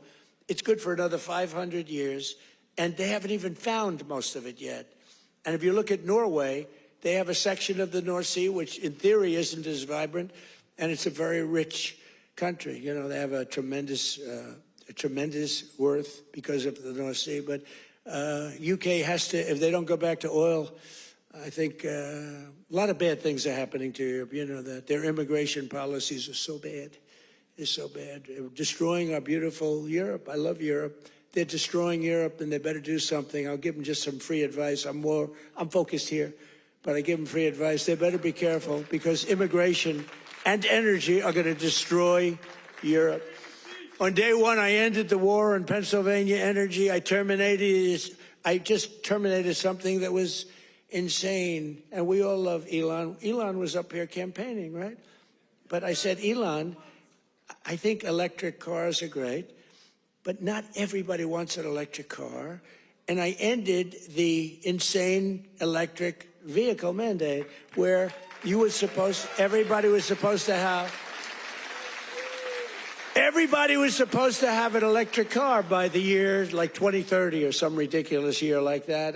it's good for another 500 years. And they haven't even found most of it yet. And if you look at Norway, they have a section of the North Sea, which in theory isn't as vibrant. And it's a very rich country. You know, they have a tremendous worth because of the North Sea. But UK has to, if they don't go back to oil, I think a lot of bad things are happening to Europe. You know that their immigration policies are so bad. It's so bad. They're destroying our beautiful Europe. I love Europe. They're destroying Europe, and they better do something. I'll give them just some free advice. I'm focused here, but I give them free advice. They better be careful because immigration and energy are going to destroy Europe. On day one, I ended the war on Pennsylvania energy. I just terminated something that was insane. And we all love Elon. Elon was up here campaigning, right? But I said, Elon, I think electric cars are great, but not everybody wants an electric car. And I ended the insane electric vehicle mandate where everybody was supposed to have an electric car by the year like 2030 or some ridiculous year like that.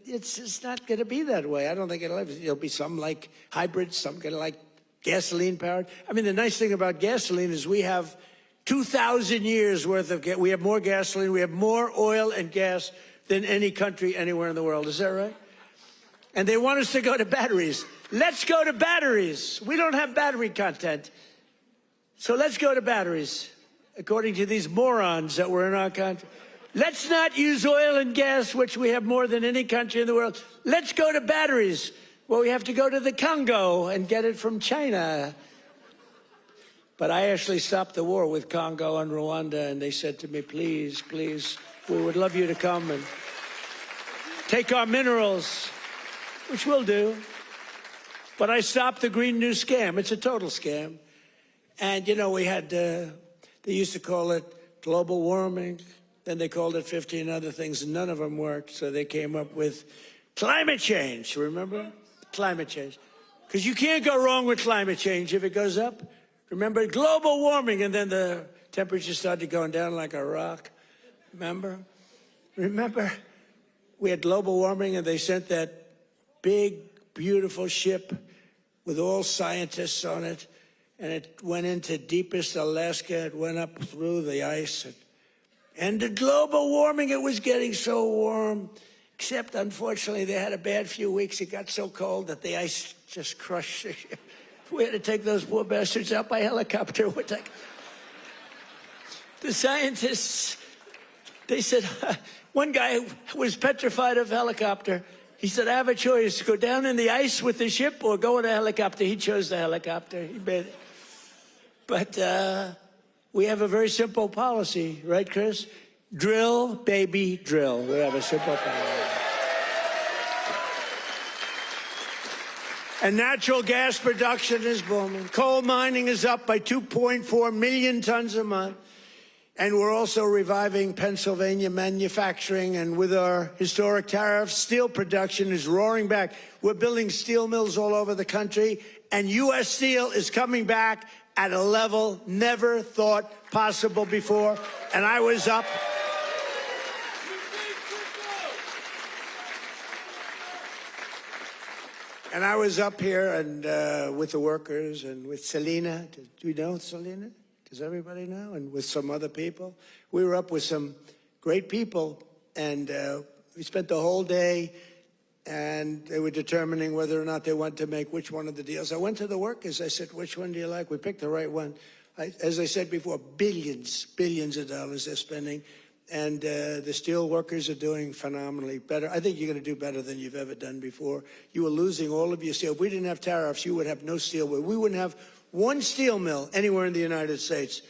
It's just not going to be that way. I don't think it'll be some like hybrids, some kind of like gasoline powered. I mean, the nice thing about gasoline is we have 2,000 years worth of we have more gasoline, we have more oil and gas than any country anywhere in the world. Is that right? And they want us to go to batteries. Let's go to batteries. We don't have battery content. So let's go to batteries, according to these morons that were in our country. Let's not use oil and gas, which we have more than any country in the world. Let's go to batteries. Well, we have to go to the Congo and get it from China. But I actually stopped the war with Congo and Rwanda, and they said to me, please, please, we would love you to come and take our minerals, which we'll do. But I stopped the Green New Scam. It's a total scam. And, you know, we had, they used to call it global warming. Then they called it 15 other things, and none of them worked. So they came up with climate change, remember? Climate change. Because you can't go wrong with climate change if it goes up. Remember, global warming, and then the temperature started going down like a rock. Remember? We had global warming, and they sent that big, beautiful ship with all scientists on it. And it went into deepest Alaska. It went up through the ice. And the global warming, it was getting so warm. Except, unfortunately, they had a bad few weeks. It got so cold that the ice just crushed the ship. We had to take those poor bastards out by helicopter. The scientists, they said, one guy was petrified of helicopter. He said, I have a choice, go down in the ice with the ship or go in a helicopter. He chose the helicopter. But we have a very simple policy, right, Chris? Drill, baby, drill. We have a simple policy. And natural gas production is booming. Coal mining is up by 2.4 million tons a month. And we're also reviving Pennsylvania manufacturing. And with our historic tariffs, steel production is roaring back. We're building steel mills all over the country. And U.S. Steel is coming back at a level never thought possible before. And I was up. And I was up here and with the workers and with Selena. Do you know Selena? Does everybody know? And with some other people. We were up with some great people, and we spent the whole day, and they were determining whether or not they wanted to make which one of the deals. I went to the workers. I said, which one do you like? We picked the right one. As I said before, billions of dollars they're spending. And the steel workers are doing phenomenally better. I think you're going to do better than you've ever done before. You were losing all of your steel. If we didn't have tariffs, you would have no steel. We wouldn't have one steel mill anywhere in the United States.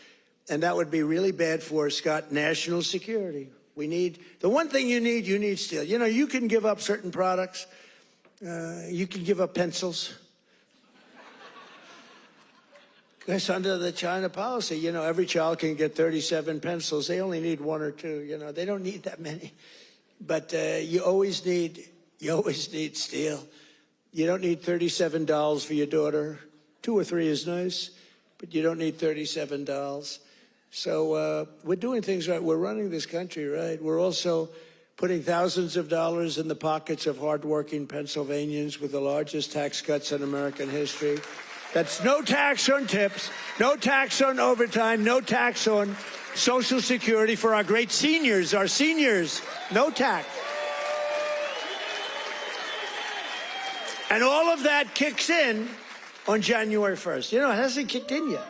And that would be really bad for, Scott, national security. We need, the one thing you need steel. You know, you can give up certain products. You can give up pencils. Because under the China policy, you know, every child can get 37 pencils. They only need 1 or 2, you know. They don't need that many. But you always need steel. You don't need $37 for your daughter. 2 or 3 is nice, but you don't need $37. So we're doing things right. We're running this country right. We're also putting thousands of dollars in the pockets of hardworking Pennsylvanians with the largest tax cuts in American history. That's no tax on tips, no tax on overtime, no tax on Social Security for our great seniors, no tax. And all of that kicks in on January 1st. You know, it hasn't kicked in yet.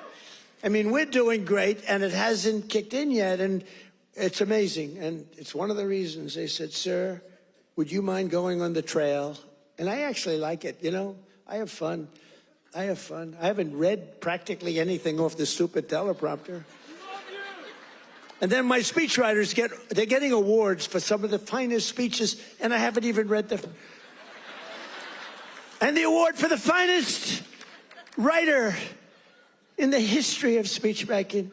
I mean, we're doing great, and it hasn't kicked in yet, and it's amazing. And it's one of the reasons they said, sir, would you mind going on the trail? And I actually like it, you know. I have fun. I haven't read practically anything off the stupid teleprompter. And then my speechwriters they're getting awards for some of the finest speeches, and I haven't even read them. And the award for the finest writer in the history of speech making,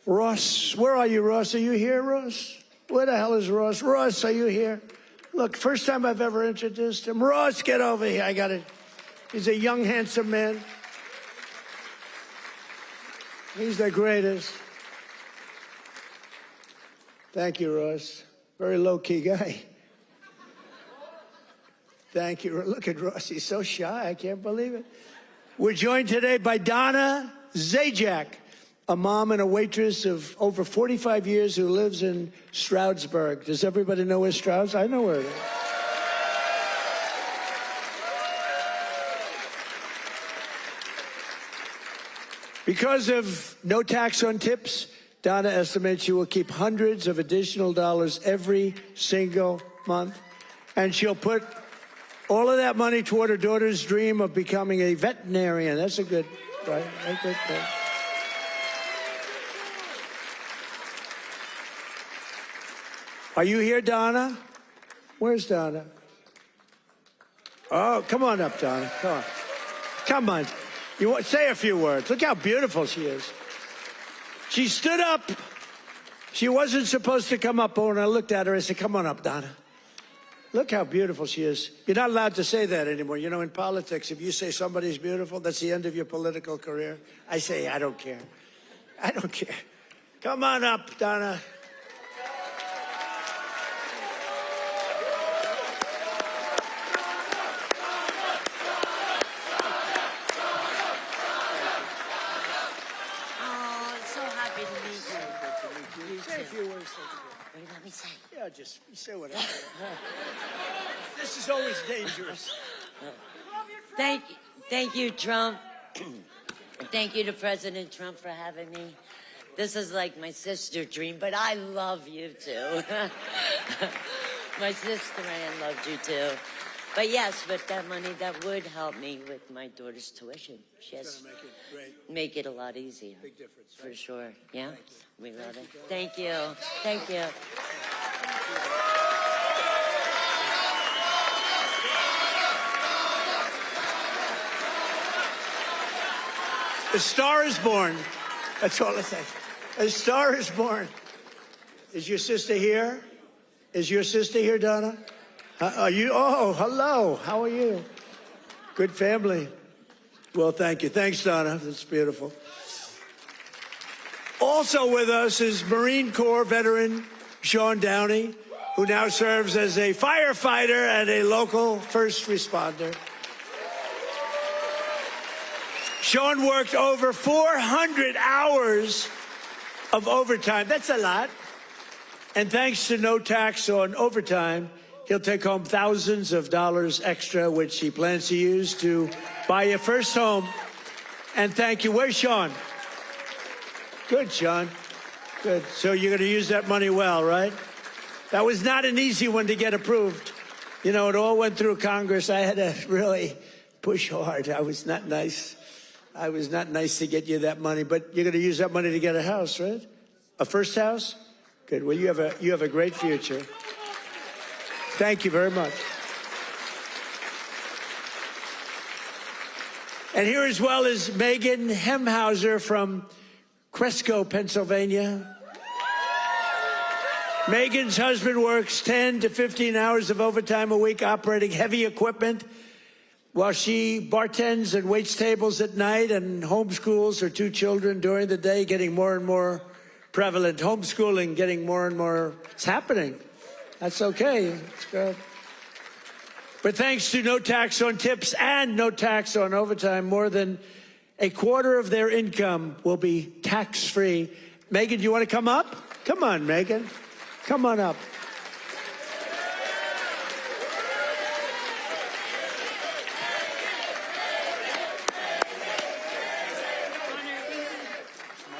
Ross. Where are you, Ross? Are you here, Ross? Where the hell is Ross? Ross, are you here? Look, first time I've ever introduced him. Ross, get over here. I got it. He's a young, handsome man. He's the greatest. Thank you, Ross. Very low-key guy. Thank you. Look at Ross. He's so shy. I can't believe it. We're joined today by Donna Zajac, a mom and a waitress of over 45 years who lives in Stroudsburg. Does everybody know where Strouds? I know where it is. Because of no tax on tips, Donna estimates she will keep hundreds of additional dollars every single month, and she'll put all of that money toward her daughter's dream of becoming a veterinarian. That's a good, right? A good thing. Are you here, Donna? Where's Donna? Oh, come on up, Donna. Come on. Come on. You want, say a few words. Look how beautiful she is. She stood up. She wasn't supposed to come up, but when I looked at her, I said, come on up, Donna. Look how beautiful she is. You're not allowed to say that anymore. You know, in politics, if you say somebody's beautiful, that's the end of your political career. I say, I don't care. I don't care. Come on up, Donna. Let me say. Yeah, just say whatever. This is always dangerous. Thank you, Trump. Thank you to President Trump for having me. This is like my sister dream, but I love you too. My sister Ann loved you too. But yes, with that money, that would help me with my daughter's tuition. Yes, make it a lot easier. Big difference. For sure. Yeah, we love it. Thank you. Thank you. A star is born. That's all I say. A star is born. Is your sister here? Is your sister here, Donna? Are you? Oh, hello. How are you? Good family. Well, thank you. Thanks, Donna. That's beautiful. Also with us is Marine Corps veteran Sean Downey, who now serves as a firefighter and a local first responder. Sean worked over 400 hours of overtime. That's a lot. And thanks to no tax on overtime, he'll take home thousands of dollars extra, which he plans to use to buy your first home. And thank you. Where's Sean? Good, Sean. Good. So you're going to use that money well, right? That was not an easy one to get approved. You know, it all went through Congress. I had to really push hard. I was not nice. I was not nice to get you that money. But you're going to use that money to get a house, right? A first house? Good. Well, you have a great future. Thank you very much. And here as well is Megan Hemhauser from Cresco, Pennsylvania. Megan's husband works 10 to 15 hours of overtime a week operating heavy equipment while she bartends and waits tables at night and homeschools her 2 children during the day, getting more and more prevalent. Homeschooling getting more and more. It's happening. That's okay. It's good. But thanks to no tax on tips and no tax on overtime, more than a quarter of their income will be tax-free. Megan, do you want to come up? Come on, Megan. Come on up.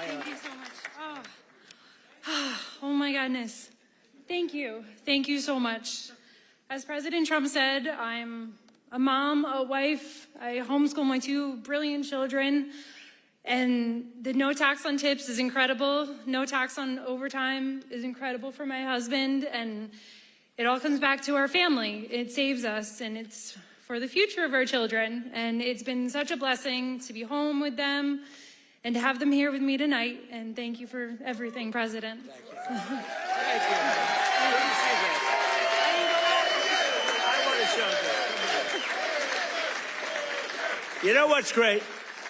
Thank you so much. Oh my goodness. Thank you. Thank you so much. As President Trump said, I'm a mom, a wife. I homeschool my 2 brilliant children. And the no tax on tips is incredible. No tax on overtime is incredible for my husband. And it all comes back to our family. It saves us, and it's for the future of our children. And it's been such a blessing to be home with them and to have them here with me tonight. And thank you for everything, President. Thank you. Thank you. Good to see you. I want to show you. You know what's great?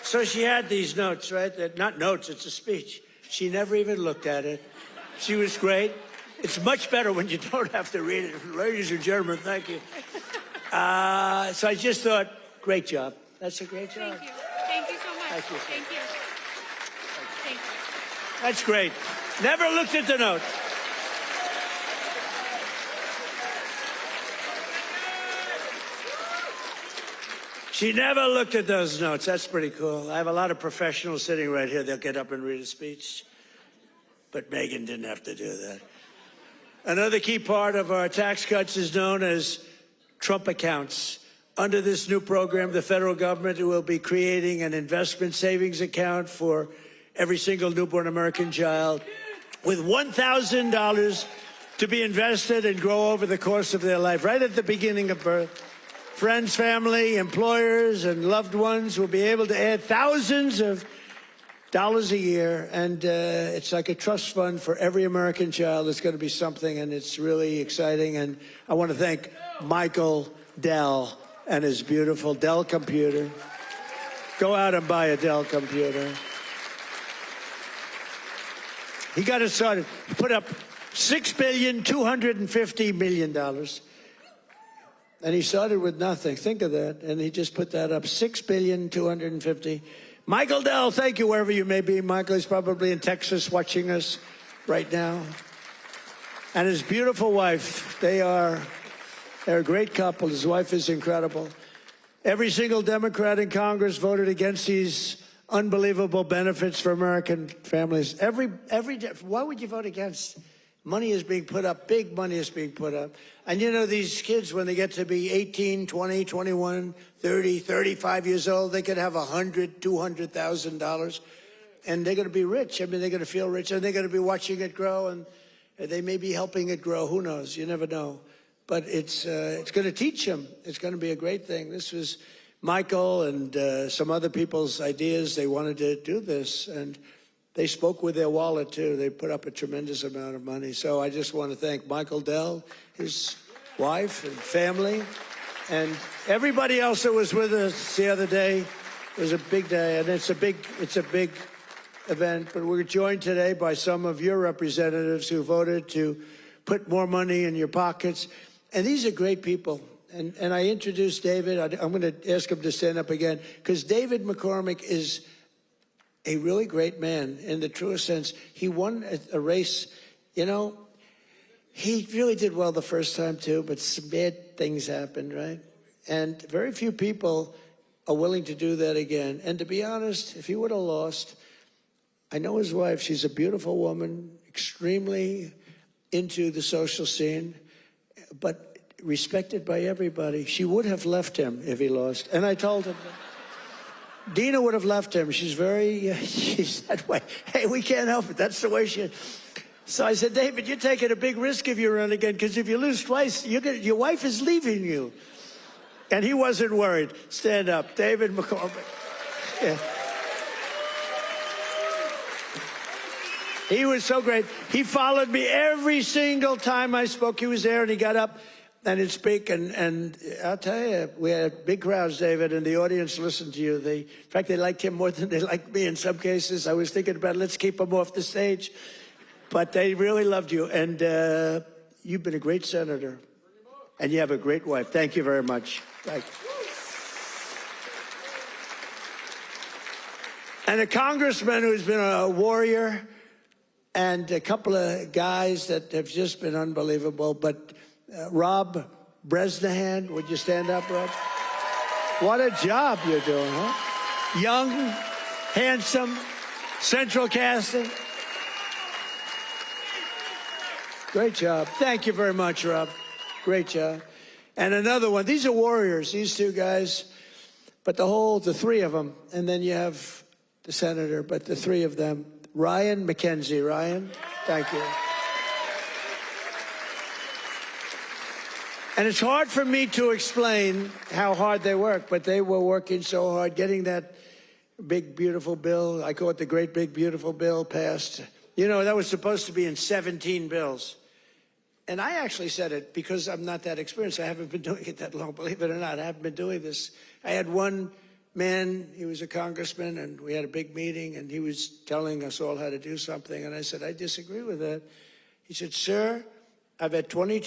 So she had these notes, right? Not notes, it's a speech. She never even looked at it. She was great. It's much better when you don't have to read it. Ladies and gentlemen, thank you. So I just thought, great job. That's a great job. Thank you. Thank you so much. Thank you. Thank you. Thank you. That's great. Never looked at the notes. She never looked at those notes. That's pretty cool. I have a lot of professionals sitting right here. They'll get up and read a speech. But Megan didn't have to do that. Another key part of our tax cuts is known as Trump accounts. Under this new program, the federal government will be creating an investment savings account for every single newborn American child with $1,000 to be invested and grow over the course of their life, right at the beginning of birth. Friends, family, employers, and loved ones will be able to add thousands of dollars a year, and it's like a trust fund for every American child. It's going to be something, and it's really exciting. And I want to thank Michael Dell and his beautiful Dell computer. Go out and buy a Dell computer. He got it started. He put up $6.25 billion. And he started with nothing. Think of that. And he just put that up, $6.25 Michael Dell, thank you wherever you may be. Michael is probably in Texas watching us right now. And his beautiful wife, they're a great couple. His wife is incredible. Every single Democrat in Congress voted against these unbelievable benefits for American families. Why would you vote against? Money is being put up, big money is being put up. And you know, these kids, when they get to be 18, 20, 21, 30, 35 years old, they could have $100,000, $200,000, and they're going to be rich. I mean, they're going to feel rich, and they're going to be watching it grow, and they may be helping it grow. Who knows? You never know. But it's going to teach them. It's going to be a great thing. This was Michael and some other people's ideas. They wanted to do this, and they spoke with their wallet, too. They put up a tremendous amount of money. So I just want to thank Michael Dell, his wife and family, and everybody else that was with us the other day. It was a big day, and it's a big event. But we're joined today by some of your representatives who voted to put more money in your pockets. And these are great people. and I introduced David. I'm going to ask him to stand up again, because David McCormick is a really great man in the truest sense. He won a race, you know. He really did well the first time too, but some bad things happened, right? And very few people are willing to do that again. And to be honest, if he would have lost, I know his wife. She's a beautiful woman, extremely into the social scene, but respected by everybody. She would have left him if he lost. And I told him that. Dina would have left him. She's that way. Hey, we can't help it. That's the way she is. So I said, David, you're taking a big risk if you run again, because if you lose twice, your wife is leaving you. And he wasn't worried. Stand up. David McCormick. Yeah. He was so great. He followed me every single time I spoke. He was there, and he got up and he'd speak. And I'll tell you, we had big crowds, David, and the audience listened to you. In fact, they liked him more than they liked me in some cases. I was thinking about, let's keep him off the stage. But they really loved you. And you've been a great senator. And you have a great wife. Thank you very much. Thank you. And a congressman who's been a warrior, and a couple of guys that have just been unbelievable. But Rob Bresnahan, would you stand up, Rob? What a job you're doing, huh? Young, handsome, central casting. Great job. Thank you very much, Rob. Great job. And another one. These are warriors, these two guys. But the three of them. And then you have the senator, but the three of them. Ryan McKenzie. Ryan, thank you. And it's hard for me to explain how hard they work, but they were working so hard getting that big, beautiful bill. I call it the great, big, beautiful bill passed. You know, that was supposed to be in 17 bills. And I actually said it because I'm not that experienced. I haven't been doing it that long, believe it or not. I haven't been doing this. I had one man, he was a congressman, and we had a big meeting, and he was telling us all how to do something. And I said, I disagree with that. He said, sir, I've had 22